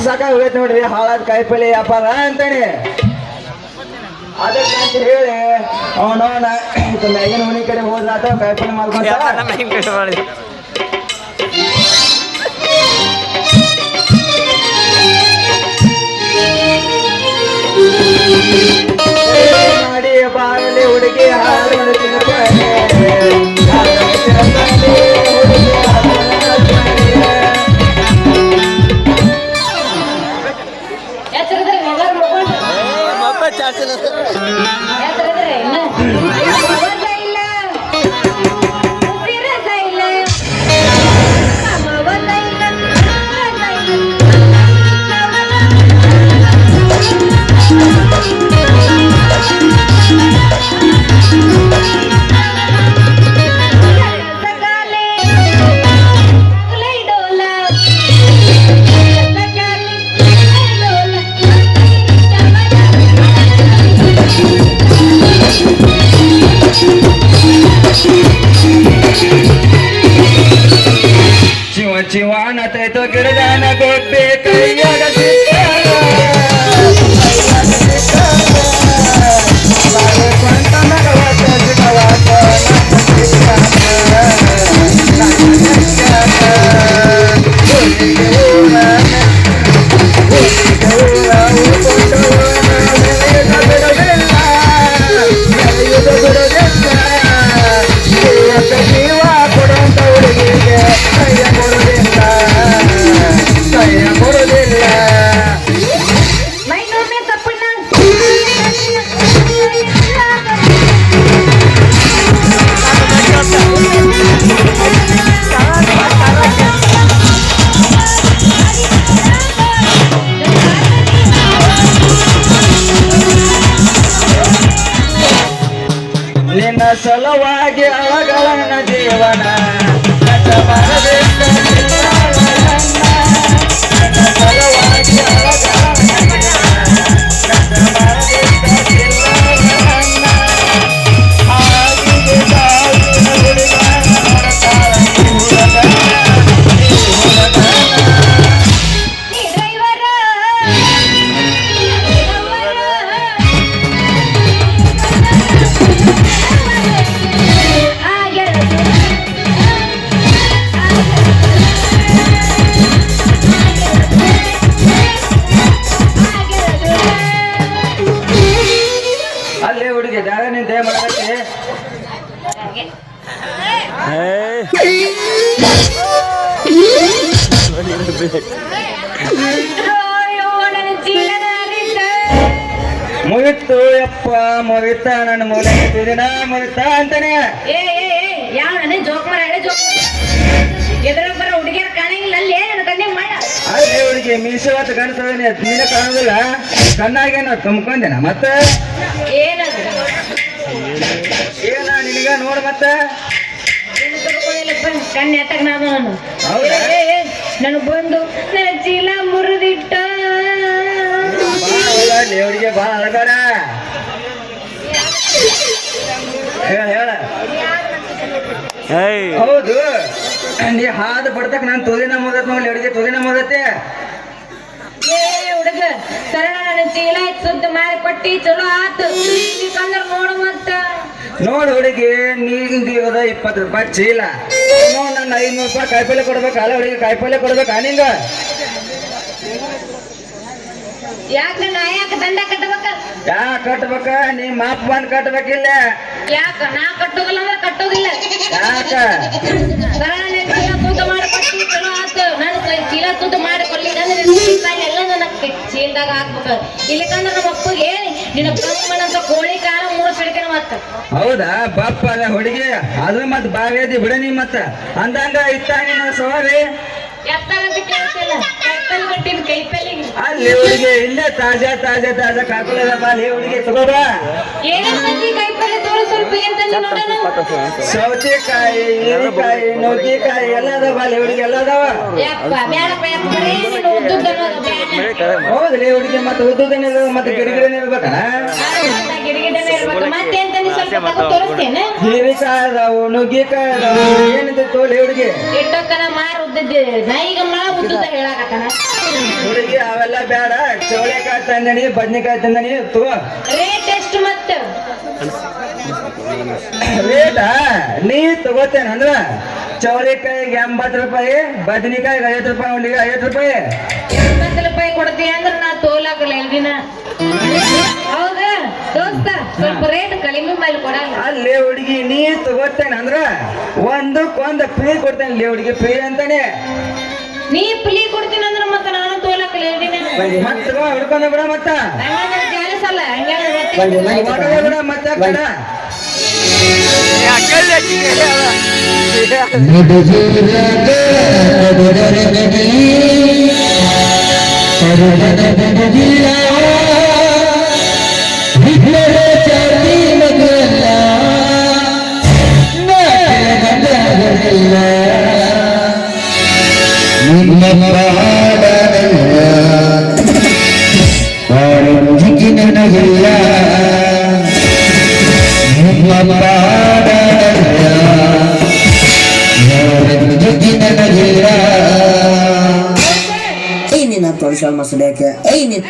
ಸಾಕಾಗ ಹೋಗೈತೆ ನೋಡ್ರಿ ಹಾಳಾದ ಕಾಯಿಪಲ್ಲೆ ವ್ಯಾಪಾರ ಅಂತಾನೆ ಅದಕ್ಕಂತ ಹೇಳಿ ಅವನವನ ಮ್ಯಾಗಿನ ಮನೆ ಕಡೆ ಹೋದ್ರಾತ ಕಾಯಿಪಲ್ಲೆ ಮಾಡ್ಕೊಂಡ ಮಾಡಿ ಬಾರಲಿ ಹುಡುಗಿ ಹಾಡು ತಿಳ್ಕೊಂಡೆ ಚಿವಾಣತೈತೋ ಗಿಡದಾನ ಗೊಬ್ಬೆ ಕೈಯಾಗ ನಿನ್ನ ಸಲುವಾಗಿ ಅಳಗಳನ್ನ ಜೀವನ ಸಲುವಾಗಿ ಜಾಗ ನಿಂತೆ ಮಾಡಕ್ಕೆ ಮುಗಿತು ಯಪ್ಪ ಮುಗಿತ ನನ್ನ ಮೂಲ ದಿನ ಮುಗಿತ ಅಂತಾನೆ ಯಾವ ಜೋಕ್ ಎದುರ ಬರ ಹುಡುಗಿಯರ ಕಾಣಂಗಿಲ್ಲ ಅಲ್ಲಿ ಏನು ಕಣ್ಣಿಗೆ ಮಾಡ ಅದೇ ಹುಡುಗಿ ಮೀಸವತ್ತು ಕಾಣಿಸ್ತದೆ ನೀನ ಕಾಣೋದಿಲ್ಲ ಕಣ್ಣಾಗೇನ ತುಂಬ್ಕೊಂಡೆನ ಮತ್ತೆ ಏನದು ಏನ ನಿನಗ ನೋಡ ಮತ್ತೆ ಕಣ್ಣು ಎಟ್ಟಗ ನಾನು ನನಗೆ ಬಂದು ನನ್ನ ಚೀಲ ಮುರಿದಿಟ್ಟ ಹುಡುಗಿ ಬಾ ಅಳಬೇಡ ಹೇಳ ಹೌದು ನೀ ಹಾದು ಬಡ್ತಕ್ ನಾನು ತುದಿನ ಮುದತ್ ನೋಡಿ ಹುಡುಗಿ ತುದಿನ ಮುದತ್ತೆ ಹುಡುಗ ಸರಳ ನನ್ನ ಚೀಲ ಸುದ್ದ ಮಾಡಿ ಕೊಟ್ಟಿ ಚಲೋ ಆತು ನೋಡು ಮತ್ತ ನೋಡು ಹುಡುಗಿ ನೀಗಿದ 20 ರೂಪಾಯಿ ಚೀಲ ನನ್ನ 500 ರೂಪಾಯಿ ಕಾಯಿಪಲ್ಲೆ ಕೊಡ್ಬೇಕ ಅಲ್ಲ ಹುಡುಗಿ ಕಾಯಿಪಲ್ಲೆ ಕೊಡ್ಬೇಕಾ ನಿಂಗ ಯಾಕೆ ನಾ ಯಾಕೆ ದಂಡ ಕಟ್ಟಬೇಕ ಯಾಕೆ ಕಟ್ಬೇಕ ನೀ ಮಾಪ್ ಬಂದ್ ಕಟ್ಬೇಕಿಲ್ಲ ಯಾಕ ನಾ ಕಟ್ಟೋದಿಲ್ಲ ಅಂದ್ರೆ ಕಟ್ಟೋದಿಲ್ಲ ಯಾಕ ಸರಳ ಚೀಲ ಸುದ್ದ ಮಾಡಿ ಕೊಟ್ಟಿ ಚಲೋ ಆತು ನನ್ನ ಚೀಲ ಸುದ್ದ ಮಾಡಿ ಕೊಡ್ಲಿಲ್ಲ ಅಂದ್ರೆ ಎಲ್ಲ ನನ್ನ ಚೀಲದಾಗ ಹಾಕ್ಬೇಕು ಇಲ್ಲಿಕಂದ್ರೆ ನಮ್ಮ ಅಪ್ಪಗೆ ನಿನ್ನ ಬ್ರಹ್ಮಣಂತ ಕೋಳಿ ಕಾಲ 3 ಸಿಡಿಕೆನ ಮತ್ತ ಹೌದಾ ಬಾಪ ಹುಡುಗಿ ಅದು ಮತ್ ಬಾವೇದಿ ಬಿಡ ನೀ ಮತ್ತ ಅಂದಂಗ ಇತ್ತ ನಿನ್ನ ಸವಾರಿ ಎತ್ತಾಗಂತ ಕೇಳ್ತಿಲ್ಲ ಕೈಪಲ್ ಕಟ್ಟಿನ ಕೈಪಲ್ಲಿಗೆ ಅಲ್ಲಿ ಹುಡುಗಿ ಇಲ್ಲೇ ತಾಜಾ ತಾಜಾ ತಾಜಾ ಕಾಕುಲದಪ್ಪ ಅಲ್ಲಿ ಹುಡುಗಿ ತಗೋಬಾ ಏನಂತ ಕೈಪಲ್ಲೆ ತೋರ ಸ್ವಲ್ಪ ಅಂತ ನೋಡೋಣ ಸೌತೆಕಾಯಿ ಹೀರೆಕಾಯಿ ನುಗ್ಗಿಕಾಯಿ ಎಲ್ಲ ಅದಾವ ಅಲ್ಲಿ ಹುಡುಗಿ ಎಲ್ಲ ಅದಾವ ಯಪ್ಪ ಬ್ಯಾಡಪ್ಪ ಯಪ್ಪ ಬರೀ ನೀನು ಉದ್ದುದ್ದನ ಹೌದ್ರಿ ಹುಡುಗಿ ಮತ್ತೆ ಉದ್ದುದನ ಮತ್ತೆ ಗಿಡಗಿಡನೇ ಇರ್ಬೇಕ ಗಿಡಗಿಡನೇ ಇರ್ಬೇಕು ಮತ್ತ ಮತ್ತೆಂತ ನೀ ಸ್ವಲ್ಪ ತಗೋ ತೋರಿಸ್ತೇನೆ ಹೀರಿಕಾಯಿ ಅದಾವು ನುಗ್ಗಿಕಾಯಿ ಅದಾವು ಏನಿದೆ ತೋಲಿ ಹುಡುಗಿ ಎಷ್ಟೊಕ್ಕನ ಮಾರ್ ಉದ್ದಿದ್ದೆ ನಾ ಈಗ ಮಳ ಉದ್ದುತ್ತ ಹೇಳಾಕತ್ತಾನ ಹುಡುಗಿ ಅವೆಲ್ಲ ಬೇಡ ಚೌಳೆಕಾಯಿ ತಂದನಿ ಬದ್ನಿಕಾಯಿ ತಂದನಿ ತಗೋ ರೇಟ್ ಎಷ್ಟು ಮತ್ತ ರೇಟಾ ನೀ ತಗೋತೇನ ಅಂದ್ರ ಚೌಳಿಕಾಯಿಗೆ 80 ರೂಪಾಯಿ ಬದ್ನಿಕಾಯಿಗೆ 50 ರೂಪಾಯಿ ಒಂದಿಗೆ 50 ರೂಪಾಯಿ 80 ರೂಪಾಯಿ ಕೊಡ್ತೀಯ ಅಂದ್ರೆ ನಾ ತೋಲಾಕಲ್ಲ ಎಲ್ದಿನ ಹೌದಾ ದೋಸ್ತ ಸ್ವಲ್ಪ ರೇಟ್ ಕಡಿಮೆ ಮೇಲೆ ಕೊಡಲ್ಲ ಅಲ್ಲೇ ಹುಡುಗಿ ನೀ ತಗೋತೇನ ಅಂದ್ರ ಒಂದಕ್ಕೊಂದು ಫ್ರೀ ಕೊಡ್ತೇನೆ ಲೇ ಹುಡುಗಿ ಫ್ರೀ ಅಂತಾನೆ ನೀ ಪುಲಿ ಕೊಡ್ತೀನಿ ಅಂದ್ರೆ ಮತ್ತೆ ನಾನು ತೋಲಾಕಲ್ಲ ಎಲ್ದಿನ ಮತ್ತ ಹಿಡ್ಕೊಂಡ ಬಿಡ ಮತ್ತ ಕೆಲಸ ಅಲ್ಲ ಹಂಗೆ ಬಿಡ ಮತ್ತ ಕಡ ನನಗಿಲ್ಲ ಐ ನಿನ್ನ ತೊಳಸಾಲ ಮಸಡ್ಯಾಕೆ ಐ ನಿನ್